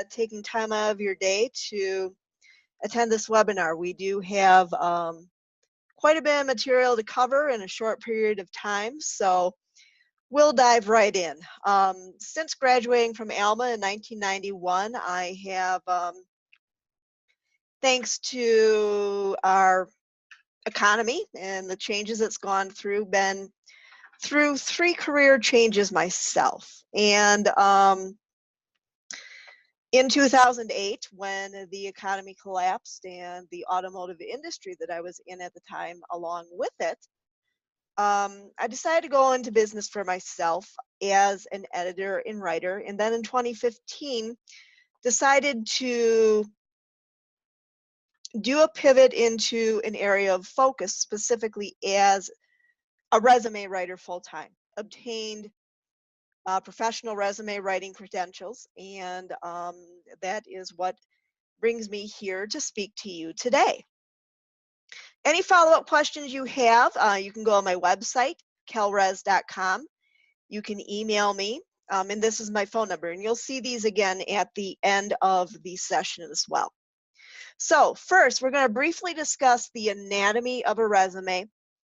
taking time out of your day to attend this webinar. We do have quite a bit of material to cover in a short period of time, so we'll dive right in. Since graduating from Alma in 1991, I have, thanks to our economy and the changes it's gone through, been through 3 career changes myself. And in 2008, when the economy collapsed and the automotive industry that I was in at the time along with it, I decided to go into business for myself as an editor and writer. And then in 2015, decided to do a pivot into an area of focus, specifically as a resume writer full-time. Obtained professional resume writing credentials, and that is what brings me here to speak to you today. Any follow-up questions you have, you can go on my website, kelres.com. You can email me, and this is my phone number, and you'll see these again at the end of the session as well. So first, we're going to briefly discuss the anatomy of a resume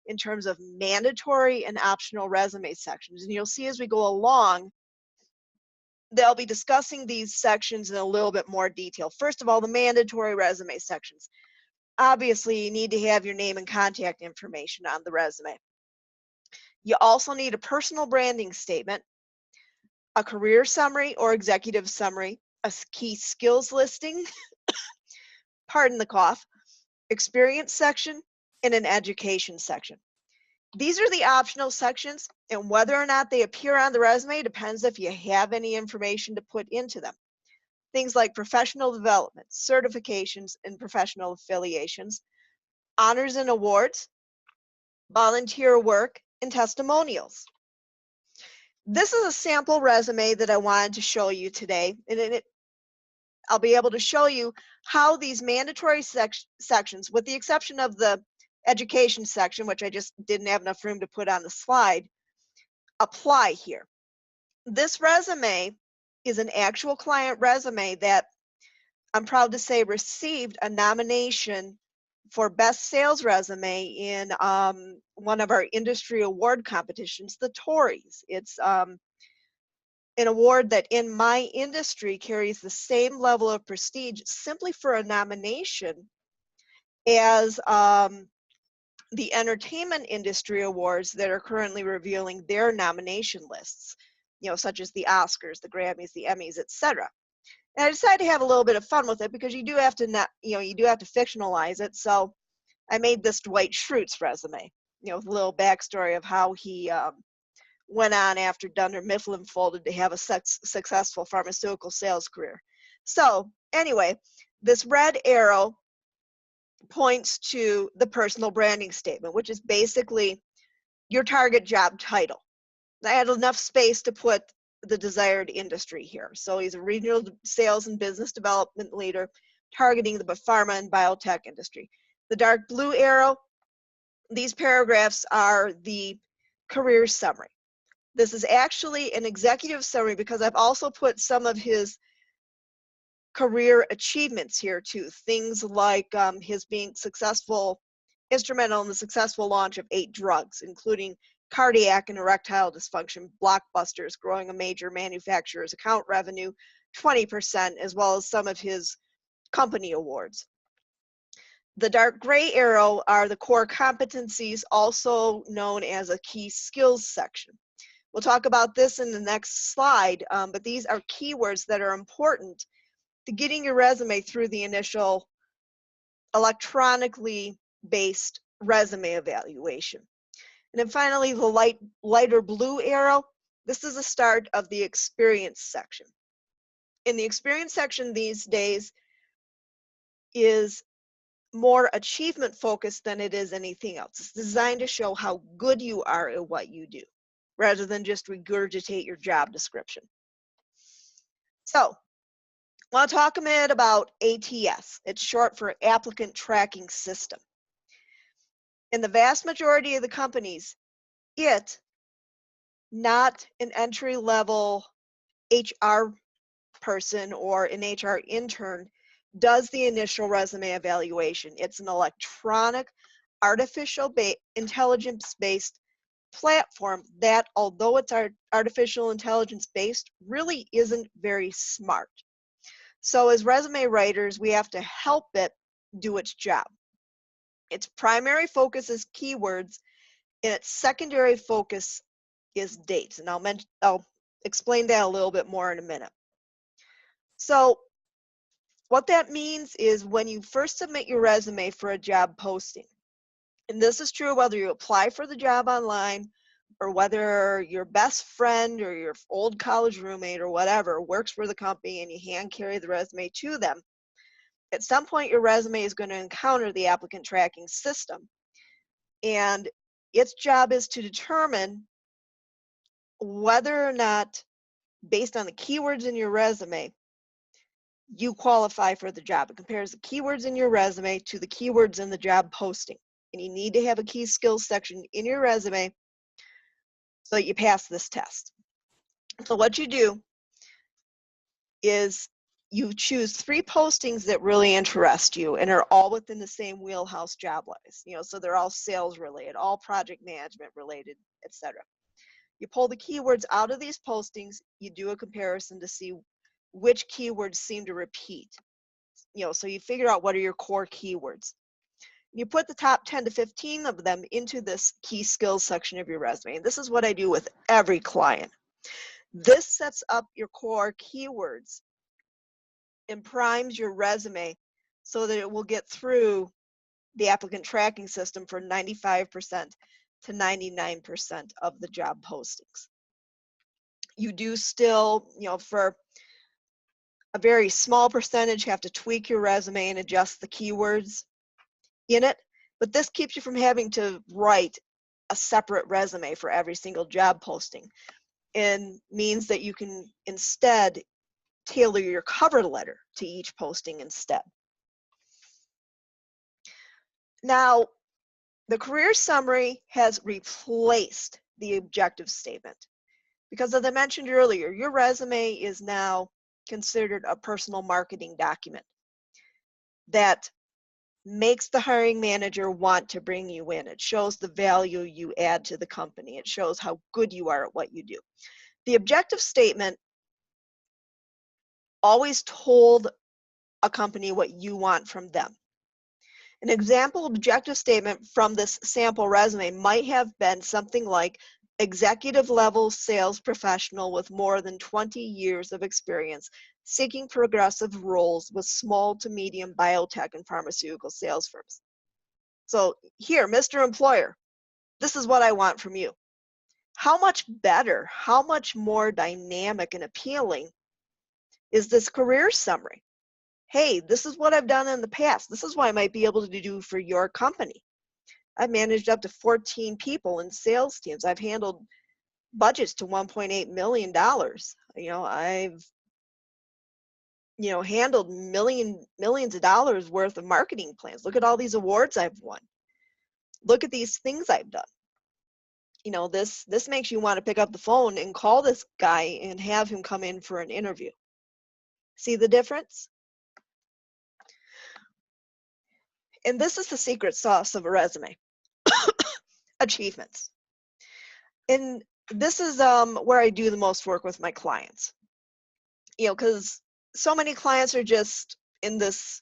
in terms of mandatory and optional resume sections. And you'll see as we go along, they'll be discussing these sections in a little bit more detail. First of all, the mandatory resume sections. Obviously, you need to have your name and contact information on the resume. You also need a personal branding statement, a career summary or executive summary, a key skills listing, pardon the cough, experience section, and an education section. These are the optional sections, and whether or not they appear on the resume depends if you have any information to put into them. Things like professional development, certifications, and professional affiliations, honors and awards, volunteer work, and testimonials. This is a sample resume that I wanted to show you today, and I'll be able to show you how these mandatory sections, with the exception of the education section, which I just didn't have enough room to put on the slide, apply here. This resume is an actual client resume that I'm proud to say received a nomination for Best Sales Resume in one of our industry award competitions, the Tories. It's an award that in my industry carries the same level of prestige simply for a nomination as the entertainment industry awards that are currently revealing their nomination lists, such as the Oscars, the Grammys, the Emmys, etc. And I decided to have a little bit of fun with it because you do have to fictionalize it. So I made this Dwight Schrute's resume, with a little backstory of how he went on after Dunder Mifflin folded to have a successful pharmaceutical sales career. So anyway, this red arrow points to the personal branding statement, which is basically your target job title. I had enough space to put the desired industry here. So he's a regional sales and business development leader targeting the pharma and biotech industry. The dark blue arrow, these paragraphs are the career summary. This is actually an executive summary because I've also put some of his career achievements here too. Things like his being instrumental in the successful launch of 8 drugs, including cardiac and erectile dysfunction blockbusters, growing a major manufacturer's account revenue 20%, as well as some of his company awards. The dark gray arrow are the core competencies, also known as a key skills section. We'll talk about this in the next slide, but these are keywords that are important to getting your resume through the initial electronically based resume evaluation. And then finally, the lighter blue arrow, this is the start of the experience section. In the experience section these days is more achievement focused than it is anything else. It's designed to show how good you are at what you do, rather than just regurgitate your job description. So, I want to talk a minute about ATS. It's short for Applicant Tracking System. In the vast majority of the companies, not an entry-level HR person or an HR intern does the initial resume evaluation. It's an electronic, artificial intelligence-based platform that, although it's artificial intelligence-based, really isn't very smart. So as resume writers, we have to help it do its job. Its primary focus is keywords, and its secondary focus is dates. And I'll explain that a little bit more in a minute. So what that means is when you first submit your resume for a job posting, and this is true whether you apply for the job online or whether your best friend or your old college roommate or whatever works for the company and you hand carry the resume to them, at some point your resume is going to encounter the applicant tracking system. And its job is to determine whether or not, based on the keywords in your resume, you qualify for the job. It compares the keywords in your resume to the keywords in the job posting. And you need to have a key skills section in your resume so that you pass this test. So what you do is you choose 3 postings that really interest you and are all within the same wheelhouse job-wise. So they're all sales related, all project management related, etc. You pull the keywords out of these postings, you do a comparison to see which keywords seem to repeat. So you figure out what are your core keywords. You put the top 10 to 15 of them into this key skills section of your resume. And this is what I do with every client. This sets up your core keywords and primes your resume so that it will get through the applicant tracking system for 95% to 99% of the job postings. You do still, for a very small percentage, have to tweak your resume and adjust the keywords in it, but this keeps you from having to write a separate resume for every single job posting, and means that you can instead tailor your cover letter to each posting instead. Now, the career summary has replaced the objective statement because, as I mentioned earlier, your resume is now considered a personal marketing document that makes the hiring manager want to bring you in. It shows the value you add to the company. It shows how good you are at what you do. The objective statement always told a company what you want from them. An example objective statement from this sample resume might have been something like executive level sales professional with more than 20 years of experience seeking progressive roles with small to medium biotech and pharmaceutical sales firms. So here, Mr. Employer, this is what I want from you. How much better, how much more dynamic and appealing is this career summary? Hey, this is what I've done in the past. This is what I might be able to do for your company. I've managed up to 14 people in sales teams. I've handled budgets to $1.8 million. I've handled millions of dollars worth of marketing plans. Look at all these awards I've won. Look at these things I've done. This makes you want to pick up the phone and call this guy and have him come in for an interview. See the difference? And this is the secret sauce of a resume. Achievements. And this is where I do the most work with my clients. Because so many clients are just in this,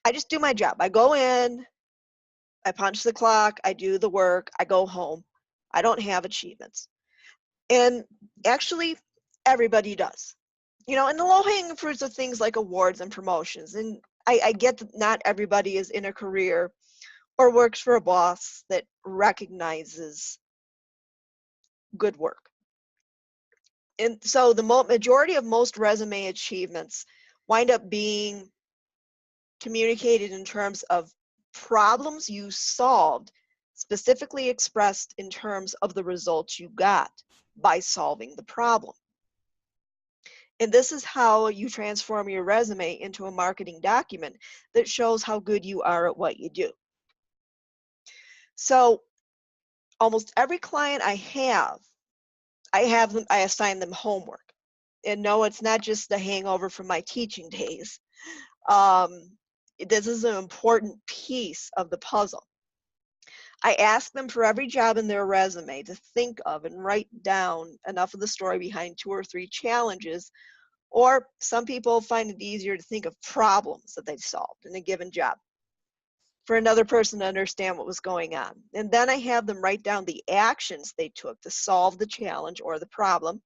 I just do my job. I go in, I punch the clock, I do the work, I go home. I don't have achievements. And actually, everybody does. And the low-hanging fruits of things like awards and promotions. And I get that not everybody is in a career or works for a boss that recognizes good work. And so the majority of most resume achievements wind up being communicated in terms of problems you solved, specifically expressed in terms of the results you got by solving the problem. And this is how you transform your resume into a marketing document that shows how good you are at what you do. So almost every client I assign them homework. And no, it's not just the hangover from my teaching days. Um, this is an important piece of the puzzle. I ask them for every job in their resume to think of and write down enough of the story behind 2 or 3 challenges, or some people find it easier to think of problems that they solved in a given job for another person to understand what was going on. And then I have them write down the actions they took to solve the challenge or the problem.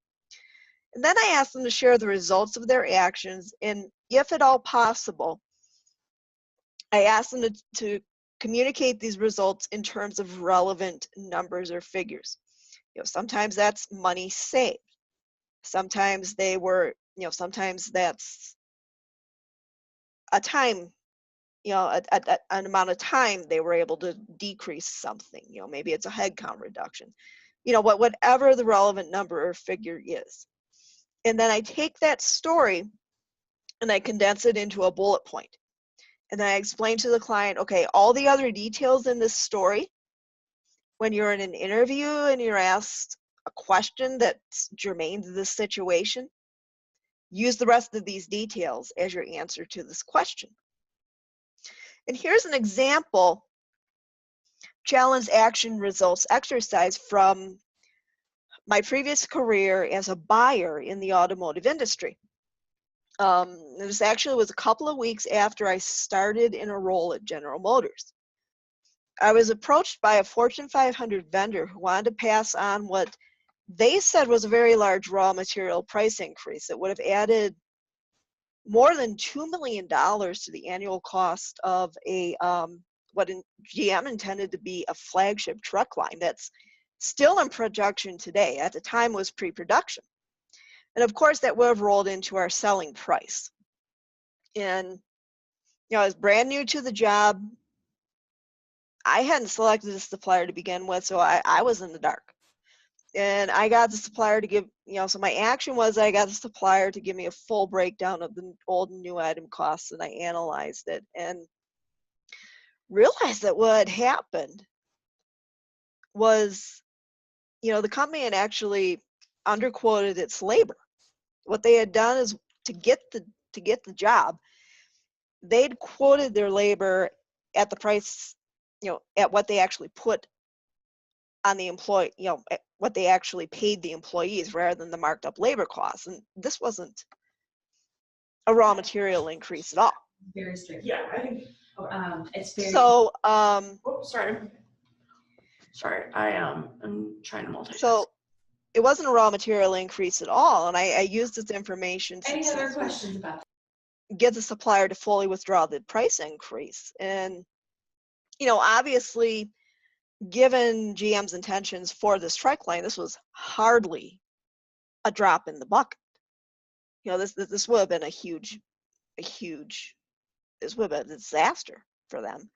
And then I ask them to share the results of their actions, and if at all possible, I ask them to communicate these results in terms of relevant numbers or figures. Sometimes that's money saved. Sometimes sometimes that's a time, an amount of time they were able to decrease something. Maybe it's a headcount reduction. Whatever the relevant number or figure is. And then I take that story and I condense it into a bullet point. And then I explain to the client, okay, all the other details in this story, when you're in an interview and you're asked a question that's germane to this situation, use the rest of these details as your answer to this question. And here's an example challenge action results exercise from my previous career as a buyer in the automotive industry. This actually was a couple of weeks after I started in a role at General Motors. I was approached by a Fortune 500 vendor who wanted to pass on what they said was a very large raw material price increase that would have added more than $2 million to the annual cost of what GM intended to be a flagship truck line that's still in production today. At the time was pre-production. And of course, that would have rolled into our selling price. And, I was brand new to the job. I hadn't selected a supplier to begin with, so I was in the dark. And I got the supplier to give, so my action was I got the supplier to give me a full breakdown of the old and new item costs, and I analyzed it and realized that what had happened was, the company had actually underquoted its labor. What they had done is to get the job, they'd quoted their labor at the price, at what they actually put on the employee, at what they actually paid the employees rather than the marked up labor costs. And this wasn't a raw material increase at all. Very strict. Yeah, I think it's very. So, sorry, I'm trying to multitask. So it wasn't a raw material increase at all, and I used this information to Any other questions about that? Get the supplier to fully withdraw the price increase. And, obviously, given GM's intentions for this truck line, this was hardly a drop in the bucket. This would have been a huge, this would have been a disaster for them.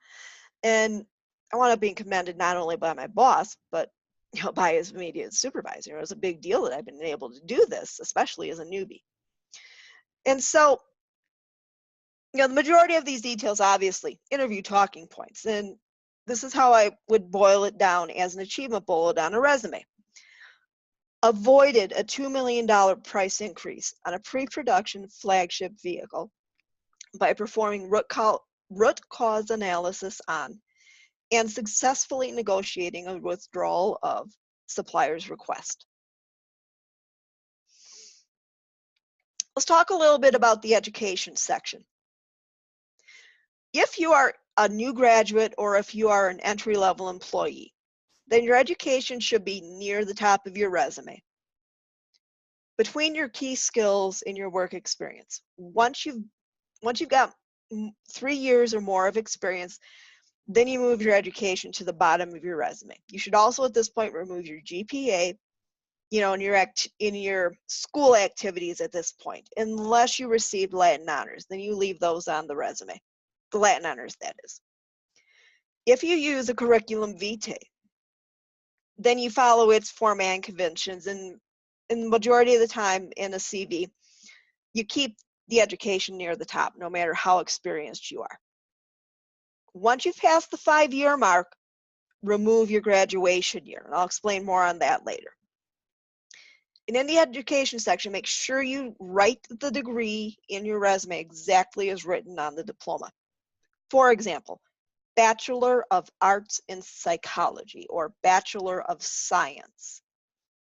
And I wound up being commended not only by my boss, but by his immediate supervisor. It was a big deal that I've been able to do this, especially as a newbie. And so, the majority of these details, obviously, interview talking points. And this is how I would boil it down as an achievement bullet on a resume. Avoided a $2 million price increase on a pre-production flagship vehicle by performing root cause analysis on and successfully negotiating a withdrawal of supplier's request. Let's talk a little bit about the education section. If you are a new graduate or if you are an entry-level employee, then your education should be near the top of your resume. Between your key skills and your work experience. Once you've got 3 years or more of experience, then you move your education to the bottom of your resume. You should also at this point remove your GPA, in your school activities at this point, unless you received Latin honors, then you leave those on the resume, the Latin honors, that is. If you use a curriculum vitae, then you follow its format and conventions, and in the majority of the time in a CV, you keep the education near the top, no matter how experienced you are. Once you've passed the 5-year mark, remove your graduation year, and I'll explain more on that later. And in the education section, make sure you write the degree in your resume exactly as written on the diploma. For example, Bachelor of Arts in Psychology, or Bachelor of Science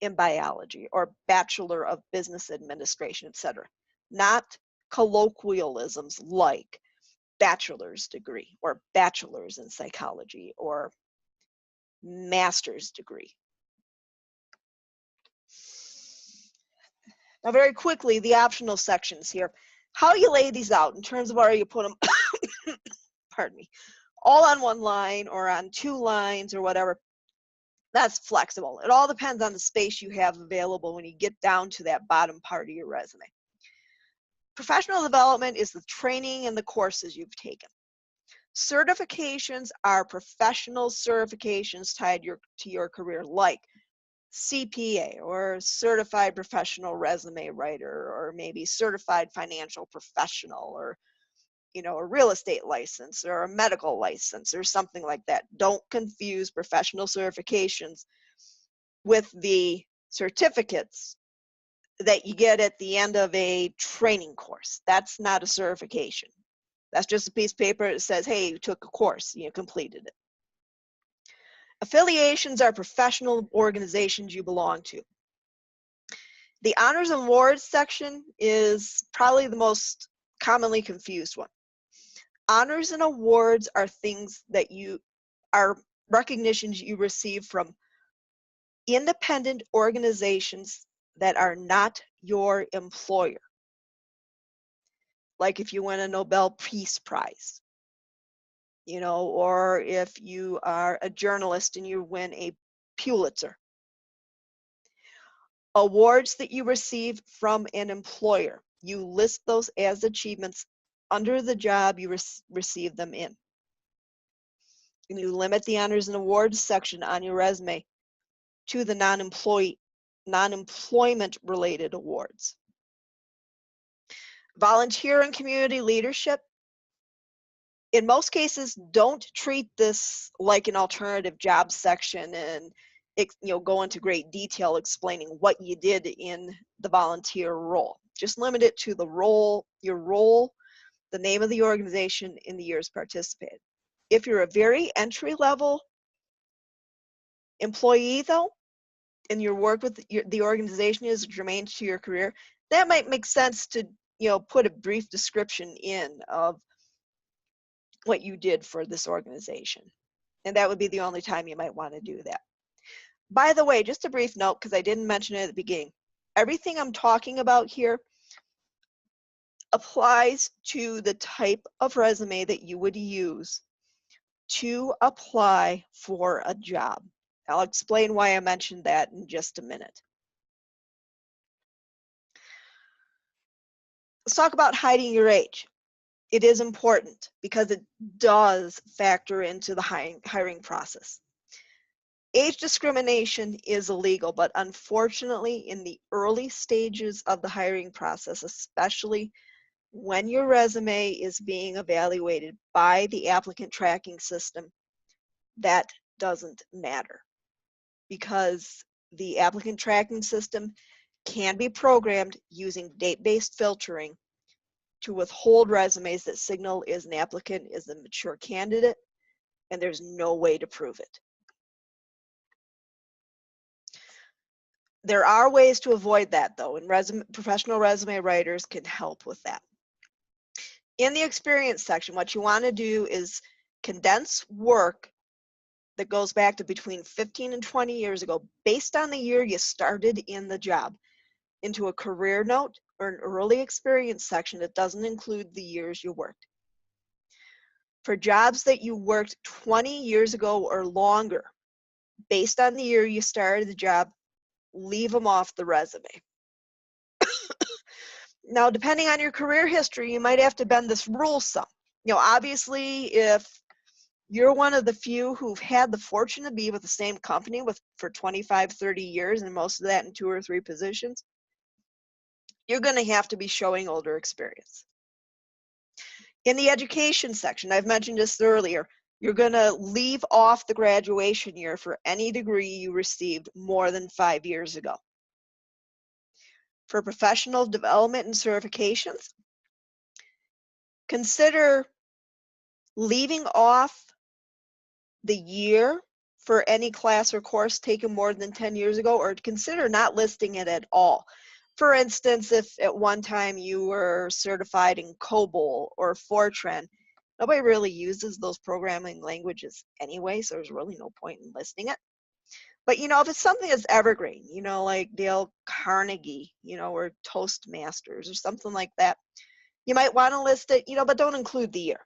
in Biology, or Bachelor of Business Administration, etc. Not colloquialisms like bachelor's degree, or bachelor's in psychology, or master's degree. Now, very quickly, the optional sections here. How you lay these out in terms of where you put them, pardon me, all on one line or on 2 lines or whatever, that's flexible. It all depends on the space you have available when you get down to that bottom part of your resume. Professional development is the training and the courses you've taken. Certifications are professional certifications tied to your career, like CPA or Certified Professional Resume Writer, or maybe Certified Financial Professional, or a real estate license or a medical license or something like that. Don't confuse professional certifications with the certificates that you get at the end of a training course. That's not a certification. That's just a piece of paper that says, hey, you took a course, you completed it. Affiliations are professional organizations you belong to. The honors and awards section is probably the most commonly confused one. Honors and awards are things that are recognitions you receive from independent organizations that are not your employer. Like if you win a Nobel Peace Prize, or if you are a journalist and you win a Pulitzer. Awards that you receive from an employer, you list those as achievements under the job you receive them in. And you limit the honors and awards section on your resume to the non-employment related awards. Volunteer and community leadership. In most cases, don't treat this like an alternative job section and go into great detail explaining what you did in the volunteer role. Just limit it to your role, the name of the organization, in the years participated. If you're a very entry-level employee, though, and your work with the organization is germane to your career, that might make sense to put a brief description in of what you did for this organization. And that would be the only time you might want to do that. By the way, just a brief note, because I didn't mention it at the beginning, everything I'm talking about here applies to the type of resume that you would use to apply for a job. I'll explain why I mentioned that in just a minute. Let's talk about hiding your age. It is important because it does factor into the hiring process. Age discrimination is illegal, but unfortunately, in the early stages of the hiring process, especially when your resume is being evaluated by the applicant tracking system, that doesn't matter, because the applicant tracking system can be programmed using date-based filtering to withhold resumes that signal an applicant is a mature candidate, and there's no way to prove it. There are ways to avoid that, though, and professional resume writers can help with that. In the experience section, what you want to do is condense work that goes back to between 15 and 20 years ago, based on the year you started in the job, into a career note or an early experience section that doesn't include the years you worked. For jobs that you worked 20 years ago or longer, based on the year you started the job, leave them off the resume. Now, depending on your career history, you might have to bend this rule some. Obviously, if you're one of the few who've had the fortune to be with the same company for 25, 30 years, and most of that in 2 or 3 positions, you're going to have to be showing older experience. In the education section, I've mentioned this earlier, you're going to leave off the graduation year for any degree you received more than 5 years ago. for professional development and certifications, consider leaving off the year for any class or course taken more than 10 years ago, or consider not listing it at all. For instance, if at one time you were certified in COBOL or Fortran, nobody really uses those programming languages anyway, so there's really no point in listing it. But, if it's something that's evergreen, like Dale Carnegie, or Toastmasters or something like that, you might want to list it, but don't include the year.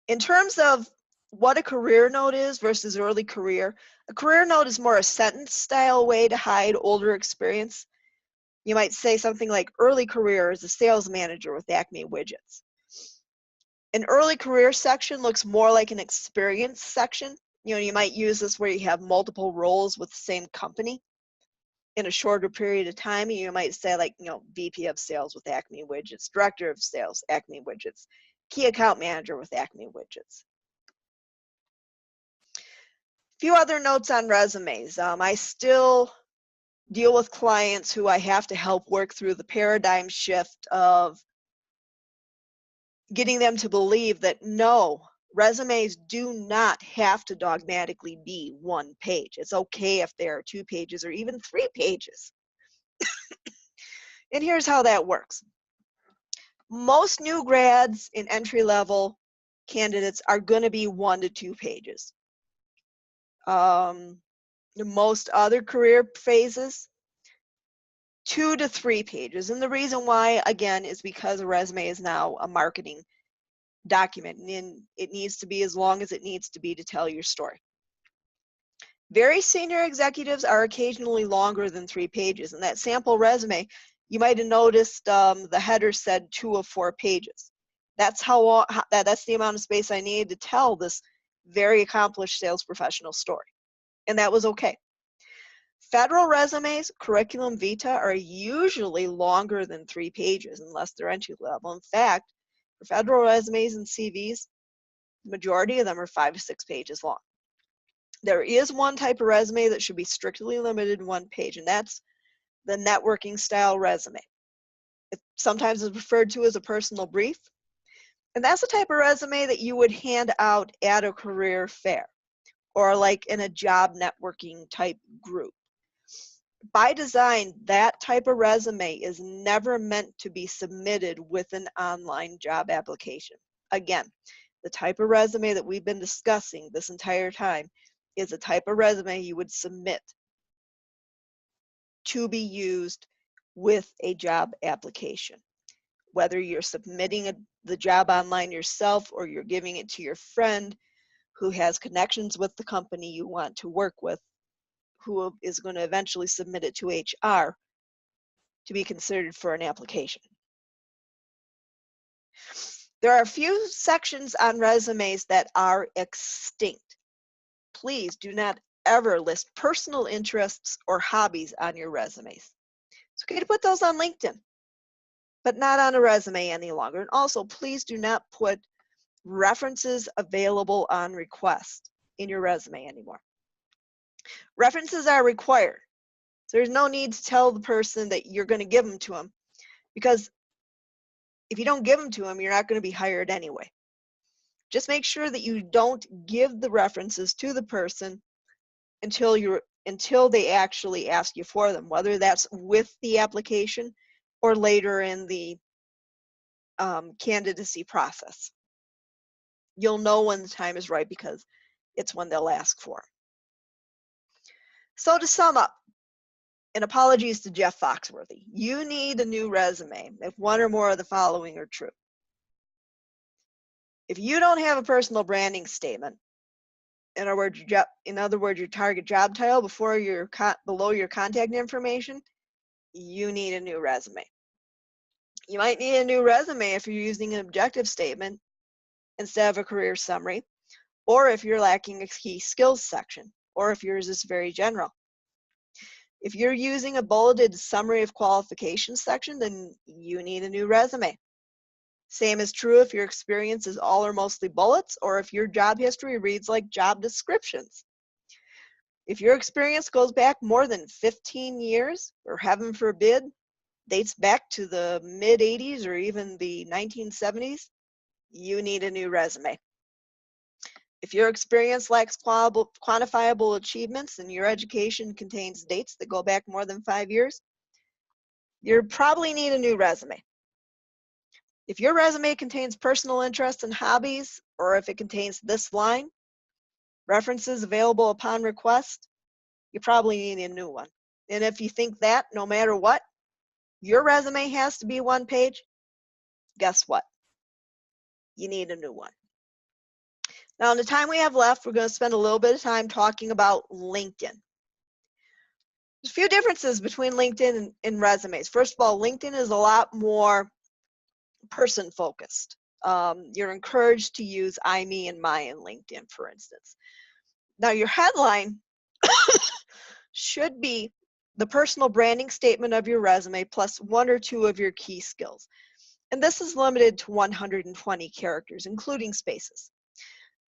In terms of what a career note is versus early career, a career note is more a sentence style way to hide older experience. You might say something like early career as a sales manager with Acme Widgets. An early career section looks more like an experience section. You might use this where you have multiple roles with the same company in a shorter period of time. You might say like, VP of sales with Acme Widgets, director of sales, Acme Widgets, key account manager with Acme Widgets. A few other notes on resumes. I still deal with clients who I have to help work through the paradigm shift of getting them to believe that no, resumes do not have to dogmatically be one page. It's okay if there are 2 pages or even 3 pages. And here's how that works. Most new grads and entry-level candidates are going to be 1 to 2 pages. Most other career phases, 2 to 3 pages. And the reason why, again, is because a resume is now a marketing document, and it needs to be as long as it needs to be to tell your story. Very senior executives are occasionally longer than 3 pages. In that sample resume, you might have noticed the header said 2 of 4 pages. That's that's the amount of space I needed to tell this very accomplished sales professional story, and that was okay. Federal resumes, curriculum vitae, are usually longer than 3 pages unless they're entry level. In fact, for federal resumes and CVs, the majority of them are 5 to 6 pages long. There is one type of resume that should be strictly limited to 1 page, and that's the networking style resume. It sometimes is referred to as a personal brief, and that's the type of resume that you would hand out at a career fair or like in a job networking type group. By design, that type of resume is never meant to be submitted with an online job application. Again, the type of resume that we've been discussing this entire time is a type of resume you would submit to be used with a job application. Whether you're submitting the job online yourself or you're giving it to your friend who has connections with the company you want to work with, who is going to eventually submit it to HR to be considered for an application. There are a few sections on resumes that are extinct. Please do not ever list personal interests or hobbies on your resumes. It's okay to put those on LinkedIn, but not on a resume any longer. And also, please do not put references available on request in your resume anymore. References are required. So there's no need to tell the person that you're going to give them to them, because if you don't give them to them, you're not going to be hired anyway. Just make sure that you don't give the references to the person until they actually ask you for them, whether that's with the application or later in the candidacy process. You'll know when the time is right because it's when they'll ask for. So to sum up, and apologies to Jeff Foxworthy, you need a new resume if one or more of the following are true. If you don't have a personal branding statement, in other words, your target job title below your contact information, you need a new resume. You might need a new resume if you're using an objective statement instead of a career summary, or if you're lacking a key skills section, or if yours is very general. If you're using a bulleted summary of qualifications section, then you need a new resume. Same is true if your experience is all or mostly bullets, or if your job history reads like job descriptions. If your experience goes back more than 15 years, or heaven forbid, dates back to the mid-'80s or even the 1970s, you need a new resume. If your experience lacks quantifiable achievements and your education contains dates that go back more than 5 years, you probably need a new resume. If your resume contains personal interests and hobbies, or if it contains this line, references available upon request, you probably need a new one. And if you think that, no matter what, your resume has to be one page, guess what? You need a new one. Now, in the time we have left, we're going to spend a little bit of time talking about LinkedIn. There's a few differences between LinkedIn and resumes. First of all, LinkedIn is a lot more person-focused. You're encouraged to use I, me, and my in LinkedIn, for instance. Now, your headline should be the personal branding statement of your resume plus one or two of your key skills. And this is limited to 120 characters, including spaces.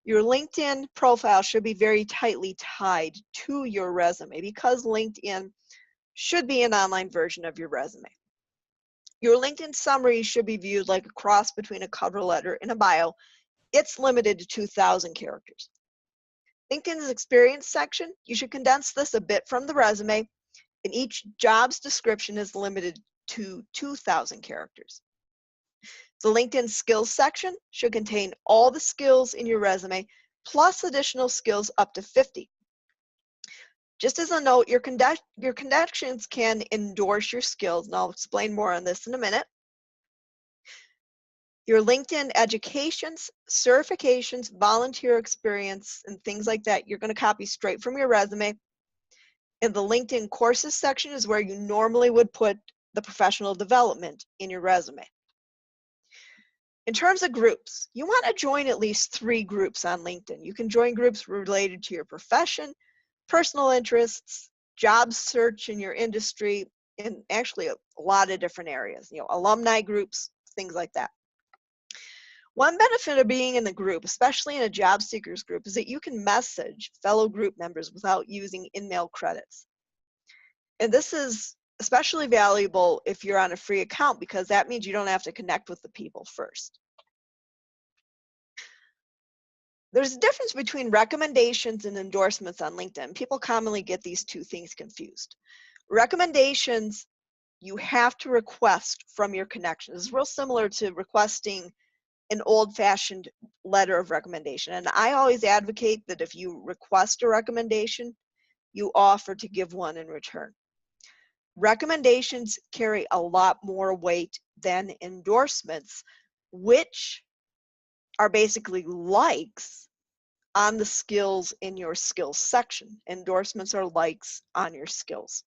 Your LinkedIn profile should be very tightly tied to your resume because LinkedIn should be an online version of your resume. Your LinkedIn summary should be viewed like a cross between a cover letter and a bio. It's limited to 2,000 characters. LinkedIn's experience section, you should condense this a bit from the resume, and each job's description is limited to 2,000 characters. The LinkedIn skills section should contain all the skills in your resume, plus additional skills up to 50. Just as a note, your connections can endorse your skills, and I'll explain more on this in a minute. Your LinkedIn educations, certifications, volunteer experience, and things like that, you're going to copy straight from your resume. And the LinkedIn courses section is where you normally would put the professional development in your resume. In terms of groups, you want to join at least 3 groups on LinkedIn. You can join groups related to your profession, personal interests, job search in your industry, and actually a lot of different areas, alumni groups, things like that. One benefit of being in the group, especially in a job seekers group, is that you can message fellow group members without using in-mail credits. And this is especially valuable if you're on a free account because that means you don't have to connect with the people first. There's a difference between recommendations and endorsements on LinkedIn. People commonly get these two things confused. Recommendations, you have to request from your connections. It's real similar to requesting an old-fashioned letter of recommendation. And I always advocate that if you request a recommendation, you offer to give one in return. Recommendations carry a lot more weight than endorsements, which are basically likes on the skills in your skills section. Endorsements are likes on your skills.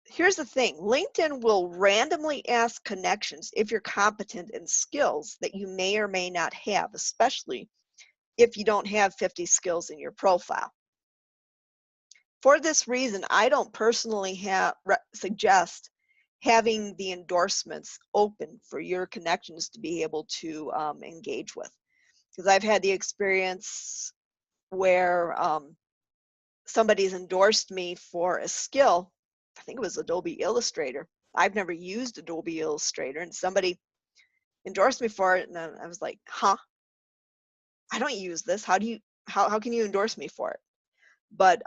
Here's the thing, LinkedIn will randomly ask connections if you're competent in skills that you may or may not have, especially if you don't have 50 skills in your profile. For this reason, I don't personally suggest having the endorsements open for your connections to be able to engage with. Because I've had the experience where somebody's endorsed me for a skill. I think it was Adobe Illustrator. I've never used Adobe Illustrator, and somebody endorsed me for it, and I was like, huh? I don't use this. How can you endorse me for it? But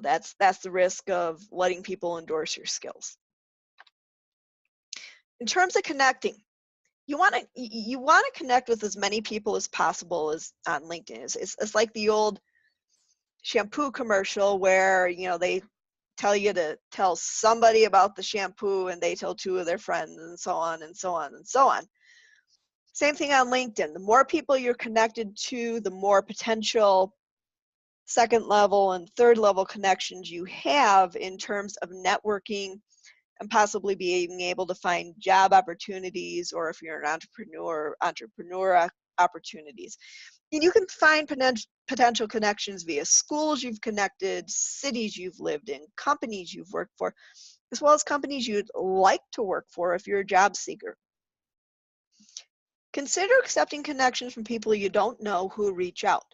that's the risk of letting people endorse your skills. In terms of connecting, you want to connect with as many people as possible as on LinkedIn. It's like the old shampoo commercial where they tell you to tell somebody about the shampoo and they tell 2 of their friends and so on and so on and so on. Same thing on LinkedIn. The more people you're connected to, the more potential second level and third level connections you have in terms of networking and possibly being able to find job opportunities, or if you're an entrepreneur opportunities. And you can find potential connections via schools you've connected, cities you've lived in, companies you've worked for, as well as companies you'd like to work for if you're a job seeker. Consider accepting connections from people you don't know who reach out.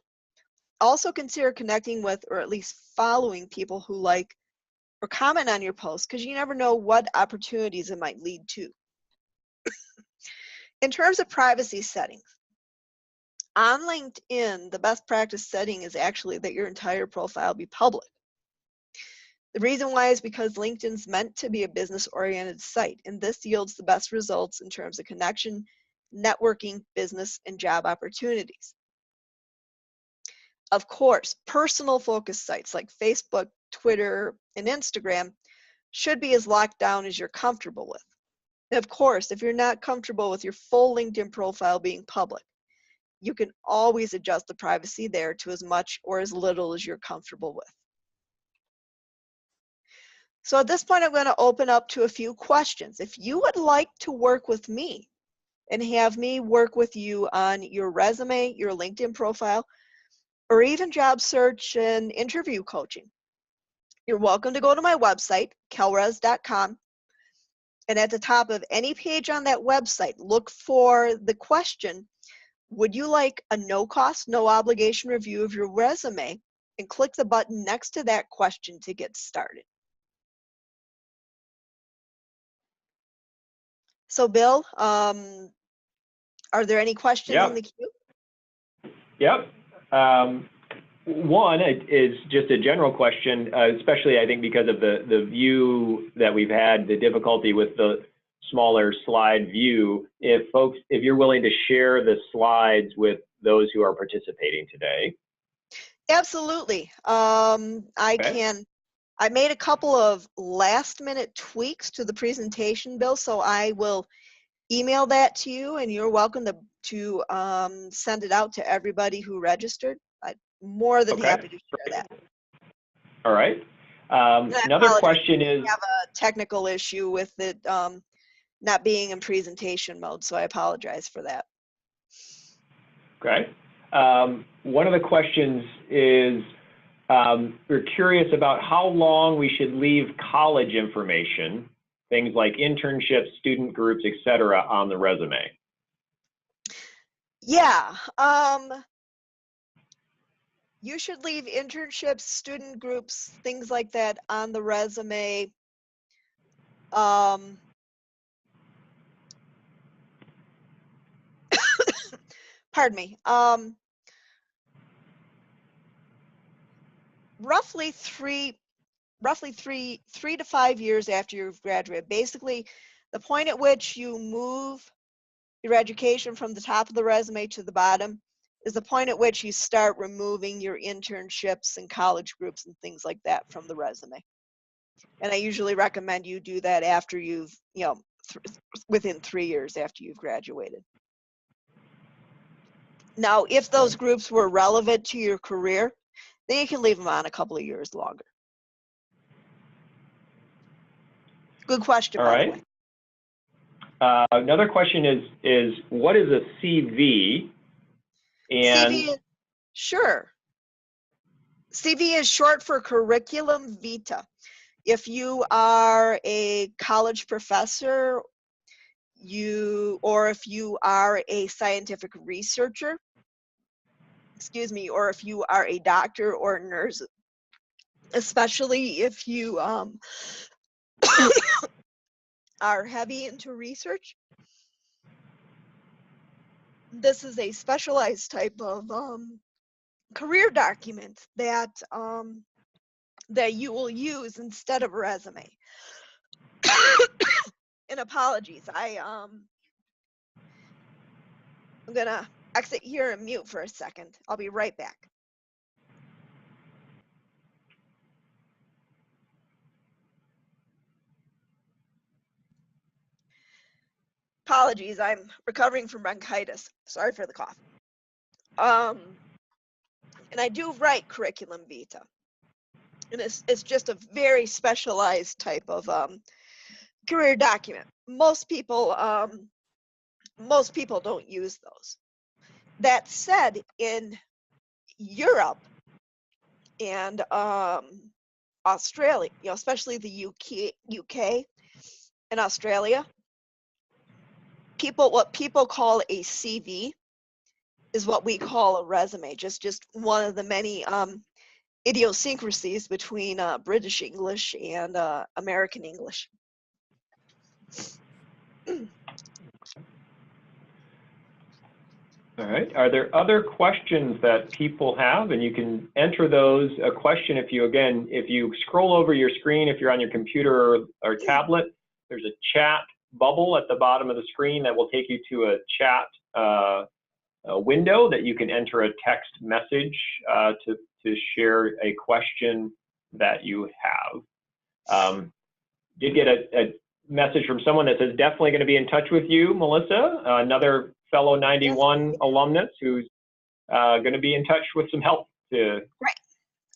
also consider connecting with, or at least following, people who like or comment on your posts, because you never know what opportunities it might lead to. In terms of privacy settings, on LinkedIn, the best practice setting is actually that your entire profile be public. The reason why is because LinkedIn's meant to be a business-oriented site, and this yields the best results in terms of connection, networking, business, and job opportunities. Of course, personal focus sites like Facebook, Twitter, and Instagram should be as locked down as you're comfortable with. And of course, if you're not comfortable with your full LinkedIn profile being public, you can always adjust the privacy there to as much or as little as you're comfortable with. So at this point, I'm going to open up to a few questions. If you would like to work with me and have me work with you on your resume, your LinkedIn profile, or even job search and interview coaching, you're welcome to go to my website, kelres.com. And at the top of any page on that website, look for the question, would you like a no-cost, no-obligation review of your resume? And click the button next to that question to get started. So Bill, are there any questions in the queue? Yep. One is just a general question, especially I think because of the view that we've had, the difficulty with the smaller slide view. If you're willing to share the slides with those who are participating today. Absolutely. I made a couple of last-minute tweaks to the presentation, Bill, so I will email that to you, and you're welcome to send it out to everybody who registered. I'm more than happy to share that. All right. Another question is, I have a technical issue with it not being in presentation mode, so I apologize for that. Okay. One of the questions is, we're curious about how long we should leave college information, things like internships, student groups, etc., on the resume. Yeah, you should leave internships, student groups, things like that on the resume. Pardon me. Roughly three to 5 years after you've graduated. Basically, the point at which you move your education from the top of the resume to the bottom is the point at which you start removing your internships and college groups and things like that from the resume. And I usually recommend you do that after you've, within 3 years after you've graduated. Now, if those groups were relevant to your career, then you can leave them on a couple of years longer. Good question, by the way. Another question is what is a CV? And CV, sure. CV is short for curriculum vitae. If you are a college professor, or if you are a scientific researcher, or if you are a doctor or a nurse, especially if you are heavy into research, this is a specialized type of career document that that you will use instead of a resume. And apologies, I'm gonna exit here and mute for a second. I'll be right back. Apologies, I'm recovering from bronchitis. Sorry for the cough. And I do write curriculum vitae. And it's just a very specialized type of career document. Most people don't use those. That said, in Europe and Australia, especially the UK and Australia, what people call a CV is what we call a resume, just one of the many idiosyncrasies between British English and American English. All right. Are there other questions that people have? And you can enter those, a question if you scroll over your screen, if you're on your computer or tablet, there's a chat bubble at the bottom of the screen that will take you to a chat a window that you can enter a text message to share a question that you have. Did get a message from someone that says definitely going to be in touch with you, Melissa, another fellow 91 alumnus who's going to be in touch with some help to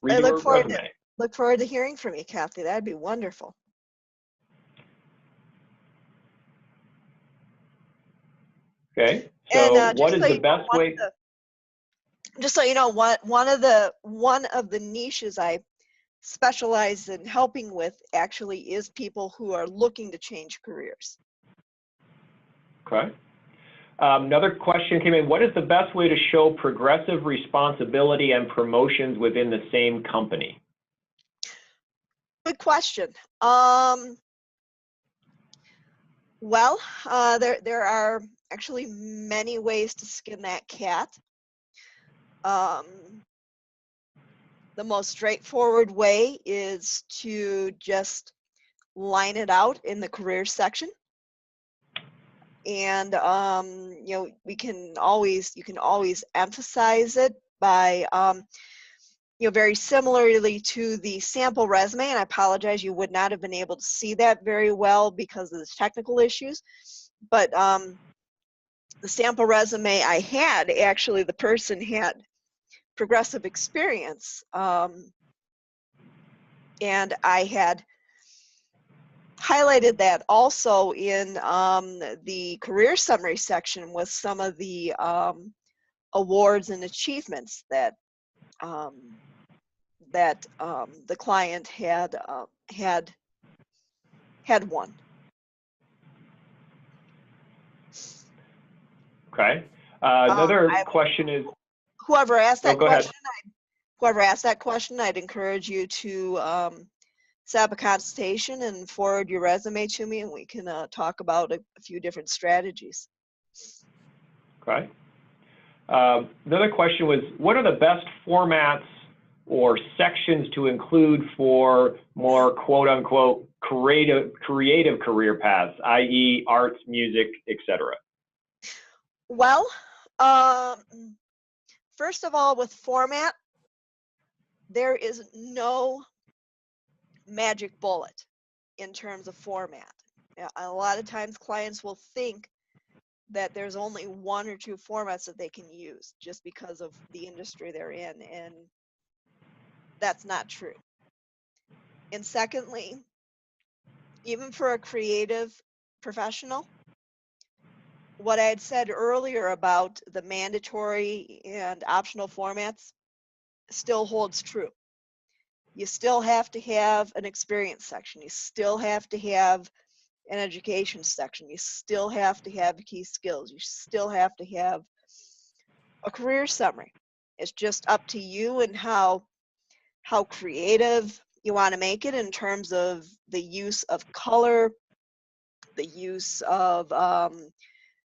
read your resume. Look forward to hearing from you, Kathy. That'd be wonderful. Okay. So And what is the best way? Just so you know, one of the niches I specialize in helping with actually is people who are looking to change careers. Okay. Another question came in. What is the best way to show progressive responsibility and promotions within the same company? Good question. Well, there are actually many ways to skin that cat. The most straightforward way is to just line it out in the career section. And you can always emphasize it by very similarly to the sample resume. And I apologize, you would not have been able to see that very well because of the technical issues. But the sample resume I had, actually the person had progressive experience, and I had highlighted that also in the career summary section with some of the awards and achievements that the client had won. Okay. Another question is. Whoever asked that question, ahead. I'd encourage you to set up a consultation and forward your resume to me, and we can talk about a few different strategies. Okay. Another question was, what are the best formats or sections to include for more quote unquote creative career paths, i.e. arts, music, etc.? Well, first of all, with format, there is no magic bullet in terms of format. A lot of times clients will think that there's only one or two formats that they can use just because of the industry they're in, and that's not true. And secondly, even for a creative professional, what I had said earlier about the mandatory and optional formats still holds true. You still have to have an experience section. You still have to have an education section. You still have to have key skills. You still have to have a career summary. It's just up to you and how creative you want to make it in terms of the use of color, the use of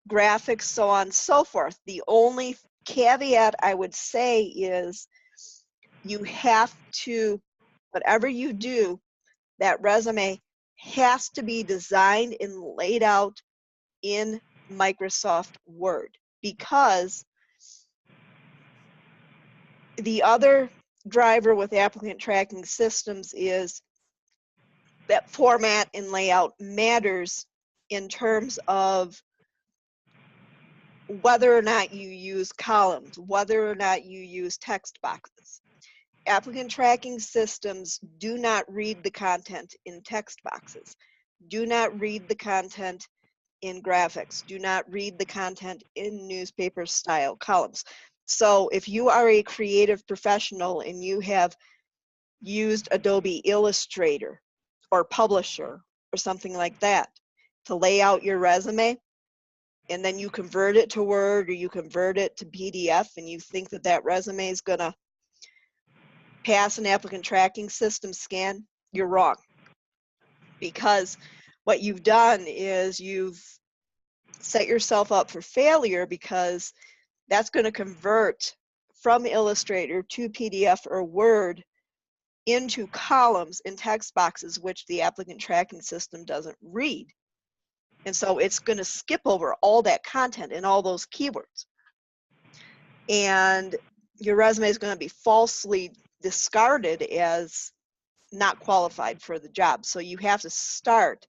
graphics, so on and so forth. The only caveat I would say is you have to, whatever you do, that resume has to be designed and laid out in Microsoft Word, because the other driver with applicant tracking systems is that format and layout matters in terms of whether or not you use columns, whether or not you use text boxes. Applicant tracking systems do not read the content in text boxes, do not read the content in graphics, do not read the content in newspaper style columns. So if you are a creative professional and you have used Adobe Illustrator or Publisher or something like that to lay out your resume, and then you convert it to Word or you convert it to PDF, and you think that that resume is going to pass an applicant tracking system scan, you're wrong. Because what you've done is you've set yourself up for failure, because that's going to convert from Illustrator to PDF or Word into columns and text boxes, which the applicant tracking system doesn't read. And so it's going to skip over all that content and all those keywords. And your resume is going to be falsely discarded as not qualified for the job. So you have to start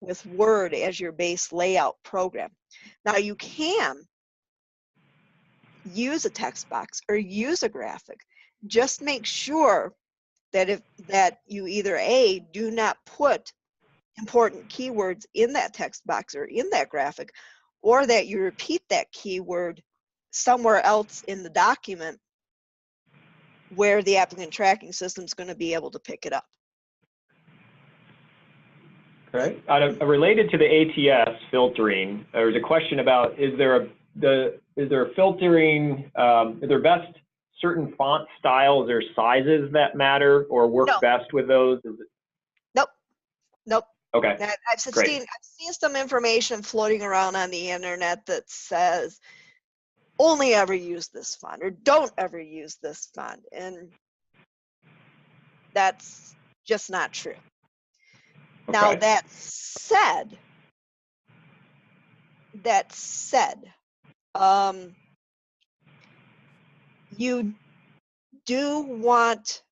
with Word as your base layout program. Now you can use a text box or use a graphic. Just make sure that you either A, do not put important keywords in that text box or in that graphic, or that you repeat that keyword somewhere else in the document where the applicant tracking system is going to be able to pick it up. Okay. Related to the ATS filtering, there's a question about, is there filtering, is there best certain font styles or sizes that matter or work best with those? Nope. Okay. I've seen some information floating around on the internet that says only ever use this font or don't ever use this font, and that's just not true. Okay. Now that said, you do want,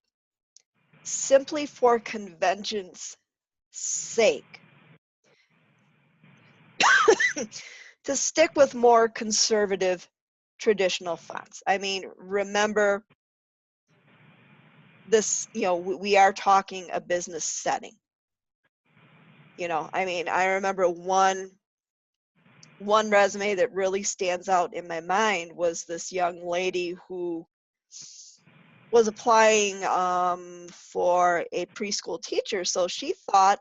simply for convention's sake, to stick with more conservative traditional fonts. I mean, remember this, we are talking a business setting. I mean, I remember one resume that really stands out in my mind was this young lady who was applying for a preschool teacher. So she thought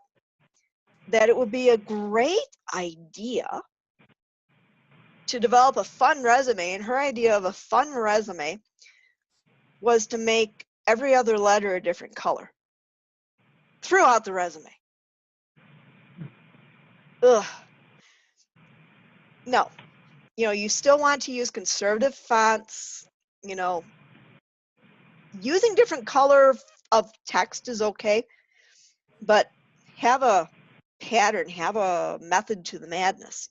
that it would be a great idea to develop a fun resume, and her idea of a fun resume was to make every other letter a different color throughout the resume. Ugh. No. You still want to use conservative fonts. Using different color of text is okay, but have a pattern, have a method to the madness.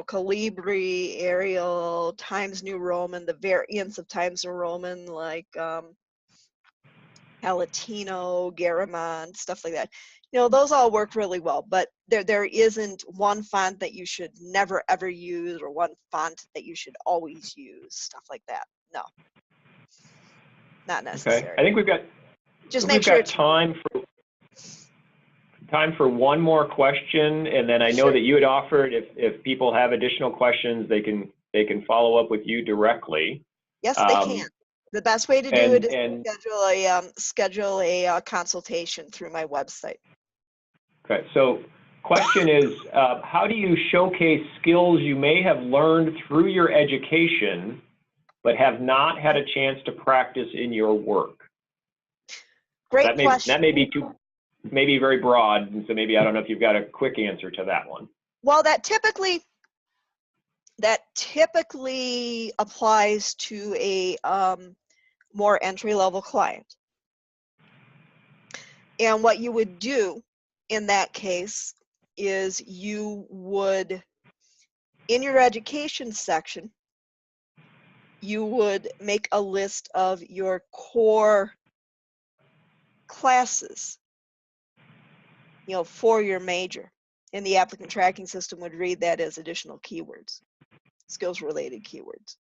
Calibri, Arial, Times New Roman, the variants of Times New Roman, like Palatino, Garamond, stuff like that. Those all work really well, but there isn't one font that you should never ever use or one font that you should always use, stuff like that. No, not necessary. Okay. I think we've got time for one more question, and then I know Sure. that you had offered if people have additional questions, they can follow up with you directly. Yes, they can. The best way to do it is schedule a consultation through my website. Okay, so question is, how do you showcase skills you may have learned through your education but have not had a chance to practice in your work? Great question. That may be maybe very broad, and so maybe I don't know if you've got a quick answer to that one. Well, that typically applies to a more entry-level client. And what you would do in that case is you would, in your education section, you would make a list of your core classes, for your major. And the applicant tracking system would read that as additional keywords, skills-related keywords.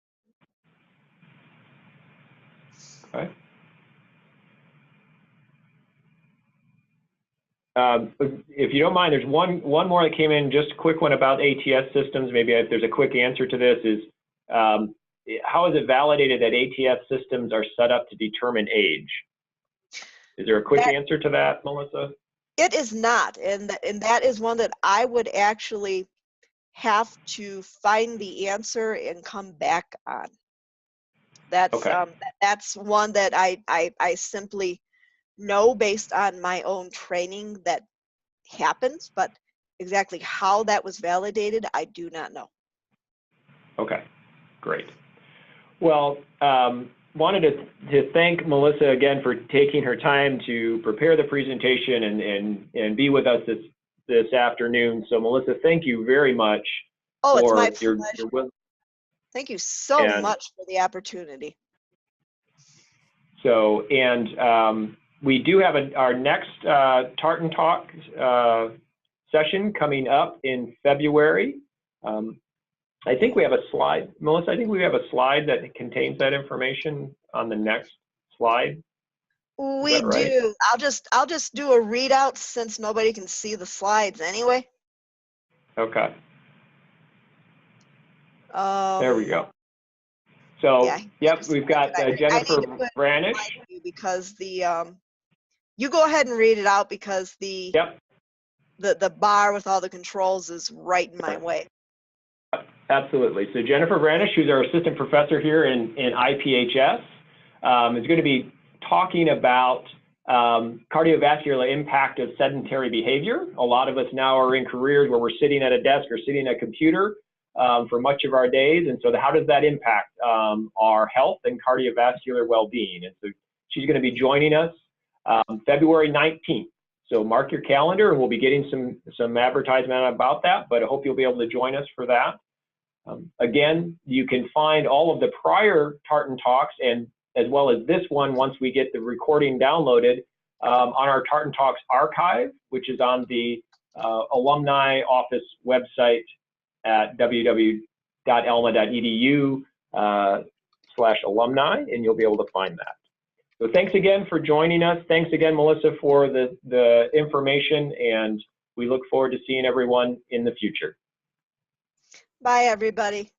Okay. If you don't mind, there's one more that came in, just a quick one about ATS systems. Maybe if there's a quick answer to this is, how is it validated that ATS systems are set up to determine age? Is there a quick answer to that, Melissa? It is not, and that is one that I would actually have to find the answer and come back on. That's Okay. that's one that I simply know based on my own training that happens, but exactly how that was validated, I do not know. Okay, great. Well, wanted to thank Melissa again for taking her time to prepare the presentation and be with us this afternoon. So Melissa, thank you very much Oh, it's for my your pleasure. will. Thank you so And much for the opportunity. so, we do have our next Tartan Talk session coming up in February. I think we have a slide, Melissa, I think we have a slide that contains that information on the next slide. We right? do. I'll just do a readout since nobody can see the slides anyway. Okay, there we go. So, Yeah, yep, we've got Jennifer I need to put Branish. because the you go ahead and read it out because the Yep, the bar with all the controls is right in my way. absolutely. So Jennifer Branish, who's our assistant professor here in IPHS, is going to be talking about cardiovascular impact of sedentary behavior. A lot of us now are in careers where we're sitting at a desk or sitting at a computer for much of our days. And so how does that impact our health and cardiovascular well-being? And so she's going to be joining us February 19th. So mark your calendar, and we'll be getting some advertisement about that, but I hope you'll be able to join us for that. Again, you can find all of the prior Tartan Talks, and as well as this one, once we get the recording downloaded, on our Tartan Talks archive, which is on the alumni office website at www.elma.edu/alumni, and you'll be able to find that. So thanks again for joining us. Thanks again, Melissa, for the information, and we look forward to seeing everyone in the future. Bye, everybody.